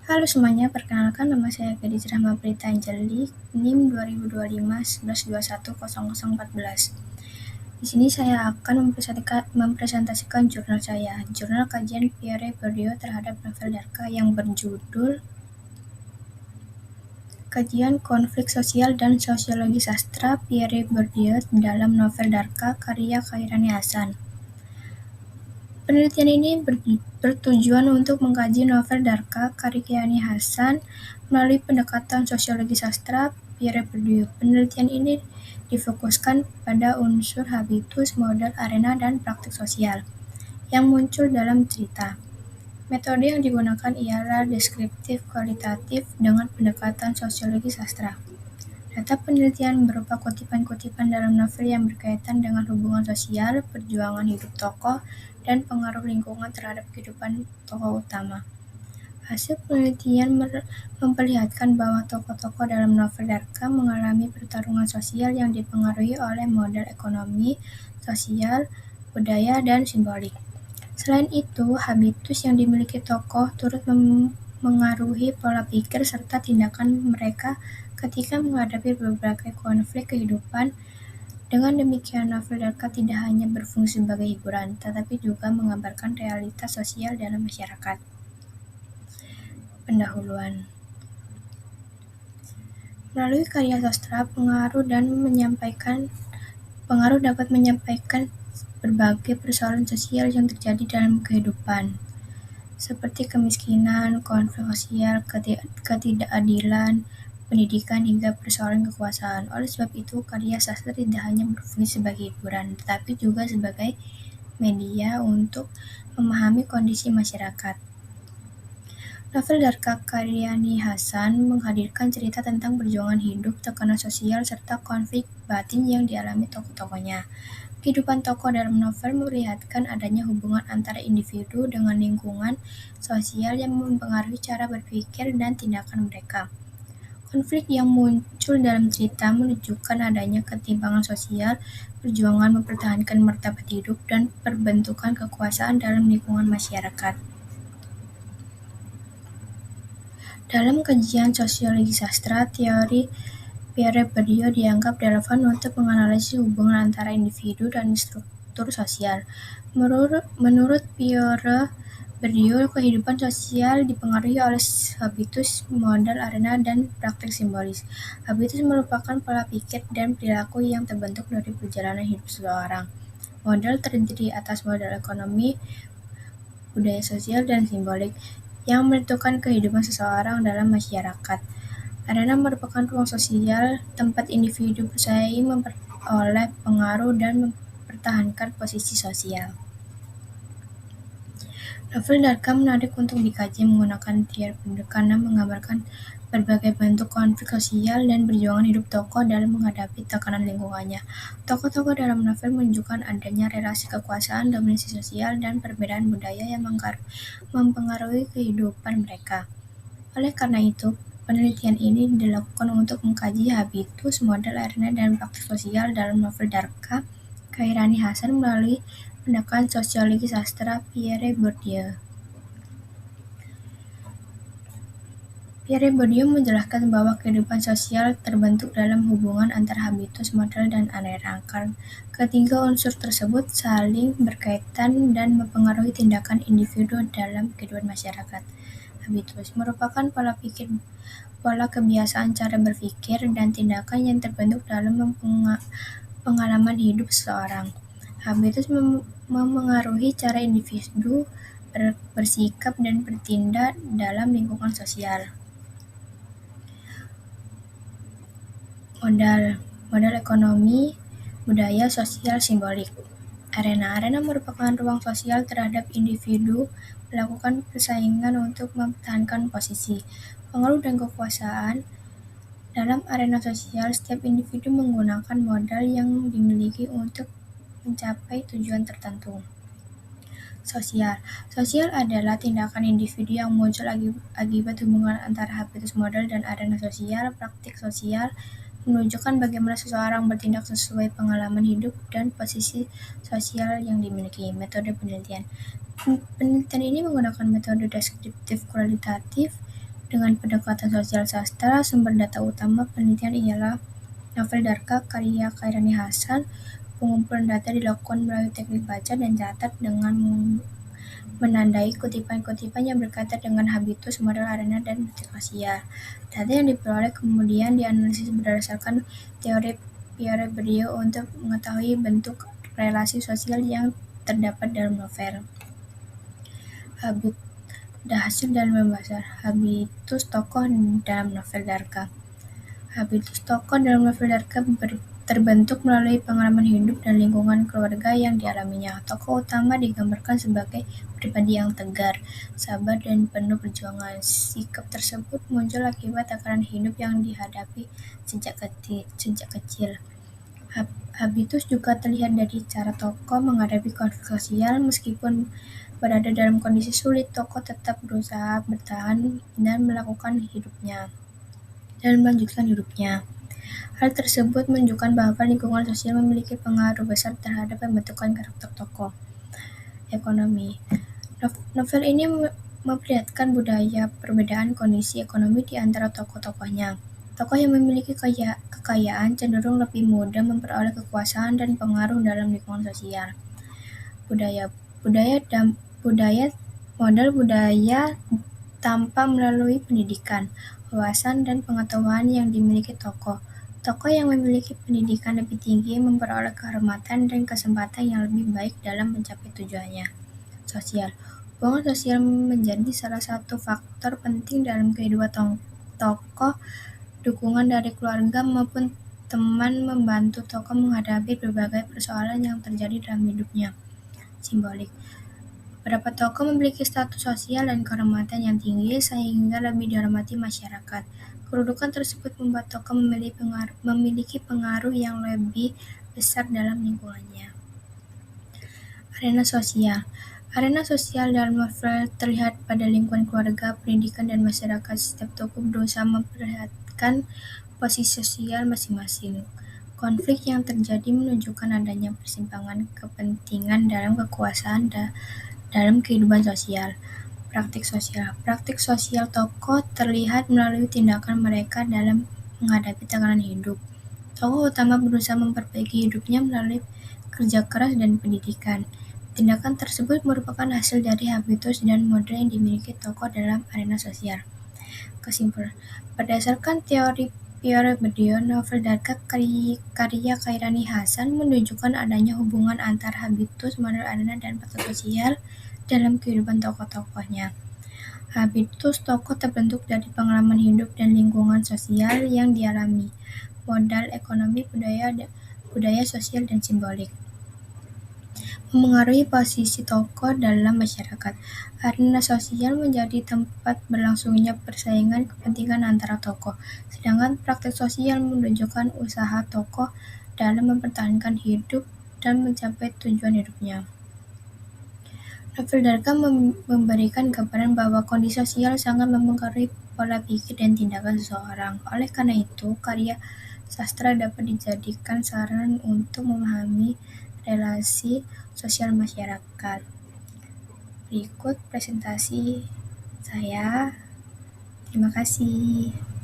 Halo semuanya, perkenalkan nama saya Gadis Rahma Prita Anjali, NIM 2025-11210014. Di sini saya akan mempresentasikan jurnal saya, Jurnal Kajian Pierre Bourdieu terhadap novel Darka yang berjudul Kajian Konflik Sosial dan Sosiologi Sastra Pierre Bourdieu dalam novel Darka karya Khairani Hasan. Penelitian ini bertujuan untuk mengkaji novel Darka karya Khairani Hasan melalui pendekatan sosiologi sastra Pierre Bourdieu. Penelitian ini difokuskan pada unsur habitus, model, arena, dan praktik sosial yang muncul dalam cerita. Metode yang digunakan ialah deskriptif kualitatif dengan pendekatan sosiologi sastra. Data penelitian berupa kutipan-kutipan dalam novel yang berkaitan dengan hubungan sosial, perjuangan hidup tokoh, dan pengaruh lingkungan terhadap kehidupan tokoh utama. Hasil penelitian memperlihatkan bahwa tokoh-tokoh dalam novel Darka mengalami pertarungan sosial yang dipengaruhi oleh model ekonomi, sosial, budaya, dan simbolik. Selain itu, habitus yang dimiliki tokoh turut mengaruhi pola pikir serta tindakan mereka ketika menghadapi berbagai konflik kehidupan. Dengan demikian, novel Darka tidak hanya berfungsi sebagai hiburan, tetapi juga menggambarkan realitas sosial dalam masyarakat. Pendahuluan. Melalui karya sastra, pengaruh dapat menyampaikan berbagai persoalan sosial yang terjadi dalam kehidupan, seperti kemiskinan, konflik sosial, ketidakadilan, pendidikan, hingga persoalan kekuasaan. Oleh sebab itu, karya sastra tidak hanya berfungsi sebagai hiburan, tetapi juga sebagai media untuk memahami kondisi masyarakat. Novel Darka Khairani Hasan menghadirkan cerita tentang perjuangan hidup, tekanan sosial, serta konflik batin yang dialami tokoh-tokohnya. Kehidupan tokoh dalam novel memperlihatkan adanya hubungan antara individu dengan lingkungan sosial yang mempengaruhi cara berpikir dan tindakan mereka. Konflik yang muncul dalam cerita menunjukkan adanya ketimpangan sosial, perjuangan mempertahankan martabat hidup, dan perbentukan kekuasaan dalam lingkungan masyarakat. Dalam kajian sosiologi sastra, teori Pierre Bourdieu dianggap relevan untuk menganalisis hubungan antara individu dan struktur sosial. Menurut Pierre Bourdieu, kehidupan sosial dipengaruhi oleh habitus, model, arena, dan praktik simbolis. Habitus merupakan pola pikir dan perilaku yang terbentuk dari perjalanan hidup seseorang. Model terdiri atas model ekonomi, budaya sosial, dan simbolik yang menentukan kehidupan seseorang dalam masyarakat. Arena merupakan ruang sosial tempat individu bersaing, memperoleh pengaruh, dan mempertahankan posisi sosial. Novel Darka menarik untuk dikaji menggunakan teori Bourdieu karena menggambarkan berbagai bentuk konflik sosial dan perjuangan hidup tokoh dalam menghadapi tekanan lingkungannya. Tokoh-tokoh dalam novel menunjukkan adanya relasi kekuasaan, dominasi sosial, dan perbedaan budaya yang mempengaruhi kehidupan mereka. Oleh karena itu, penelitian ini dilakukan untuk mengkaji habitus, model, arena, dan praktik sosial dalam novel Darka Khairani Hasan melalui pendekatan sosiologi sastra Pierre Bourdieu. Pierre Bourdieu menjelaskan bahwa kehidupan sosial terbentuk dalam hubungan antara habitus, model, dan arena. Ketiga unsur tersebut saling berkaitan dan mempengaruhi tindakan individu dalam kehidupan masyarakat. Habitus merupakan pola pikir, pola kebiasaan cara berpikir, dan tindakan yang terbentuk dalam pengalaman hidup seseorang. Habitus memengaruhi cara individu bersikap dan bertindak dalam lingkungan sosial. Modal ekonomi, budaya, sosial, simbolik. Arena merupakan ruang sosial terhadap individu melakukan persaingan untuk mempertahankan posisi, pengaruh, dan kekuasaan. Dalam arena sosial, setiap individu menggunakan modal yang dimiliki untuk mencapai tujuan tertentu. Sosial adalah tindakan individu yang muncul akibat hubungan antara habitus, modal, dan arena sosial. Praktik sosial menunjukkan bagaimana seseorang bertindak sesuai pengalaman hidup dan posisi sosial yang dimiliki. Metode penelitian. Penelitian ini menggunakan metode deskriptif kualitatif Dengan pendekatan sosial sastra, sumber data utama penelitian ialah novel Darka karya Khairani Hasan. Pengumpulan data dilakukan melalui teknik baca dan catat dengan menandai kutipan-kutipan yang berkaitan dengan habitus, model arena, dan praktik sosial. Data yang diperoleh kemudian dianalisis berdasarkan teori Pierre Bourdieu untuk mengetahui bentuk relasi sosial yang terdapat dalam novel. Hasil dalam pembahasan habitus tokoh dalam novel Darka. Habitus tokoh dalam novel Darka terbentuk melalui pengalaman hidup dan lingkungan keluarga yang dialaminya. Tokoh utama digambarkan sebagai pribadi yang tegar, sabar, dan penuh perjuangan. Sikap tersebut muncul akibat tekanan hidup yang dihadapi sejak kecil. Habitus juga terlihat dari cara tokoh menghadapi konflik sosial. Meskipun berada dalam kondisi sulit, tokoh tetap berusaha bertahan dan melanjutkan hidupnya. Hal tersebut menunjukkan bahwa lingkungan sosial memiliki pengaruh besar terhadap pembentukan karakter tokoh. Ekonomi. Novel ini memperlihatkan perbedaan kondisi ekonomi di antara tokoh-tokohnya. Tokoh yang memiliki kekayaan cenderung lebih mudah memperoleh kekuasaan dan pengaruh dalam lingkungan sosial. Modal budaya tanpa melalui pendidikan, wawasan, dan pengetahuan yang dimiliki tokoh. Tokoh yang memiliki pendidikan lebih tinggi memperoleh kehormatan dan kesempatan yang lebih baik dalam mencapai tujuannya. Sosial. Hubungan sosial menjadi salah satu faktor penting dalam kehidupan tokoh. Dukungan dari keluarga maupun teman membantu tokoh menghadapi berbagai persoalan yang terjadi dalam hidupnya. Simbolik. Beberapa tokoh memiliki status sosial dan kehormatan yang tinggi sehingga lebih dihormati masyarakat. Kedudukan tersebut membuat tokoh memiliki pengaruh yang lebih besar dalam lingkungannya. Arena sosial. Arena sosial dalam novel terlihat pada lingkungan keluarga, pendidikan, dan masyarakat. Setiap tokoh berusaha memperlihatkan posisi sosial masing-masing. Konflik yang terjadi menunjukkan adanya persimpangan kepentingan dalam kekuasaan dalam kehidupan sosial. Praktik sosial tokoh terlihat melalui tindakan mereka dalam menghadapi tekanan hidup. Tokoh utama berusaha memperbaiki hidupnya melalui kerja keras dan pendidikan. Tindakan tersebut merupakan hasil dari habitus dan model yang dimiliki tokoh dalam arena sosial. Kesimpulan. Berdasarkan teori Pierre Bourdieu, novel Darka karya Khairani Hasan menunjukkan adanya hubungan antara habitus, model arena, dan praktik sosial dalam kehidupan tokoh-tokohnya. Habitus tokoh terbentuk dari pengalaman hidup dan lingkungan sosial yang dialami, modal ekonomi, budaya sosial, dan simbolik. Memengaruhi posisi tokoh dalam masyarakat. Arena sosial menjadi tempat berlangsungnya persaingan kepentingan antara tokoh, sedangkan praktik sosial menunjukkan usaha tokoh dalam mempertahankan hidup dan mencapai tujuan hidupnya. Novel Darka memberikan gambaran bahwa kondisi sosial sangat mempengaruhi pola pikir dan tindakan seseorang. Oleh karena itu, karya sastra dapat dijadikan saran untuk memahami relasi sosial masyarakat. Berikut presentasi saya. Terima kasih.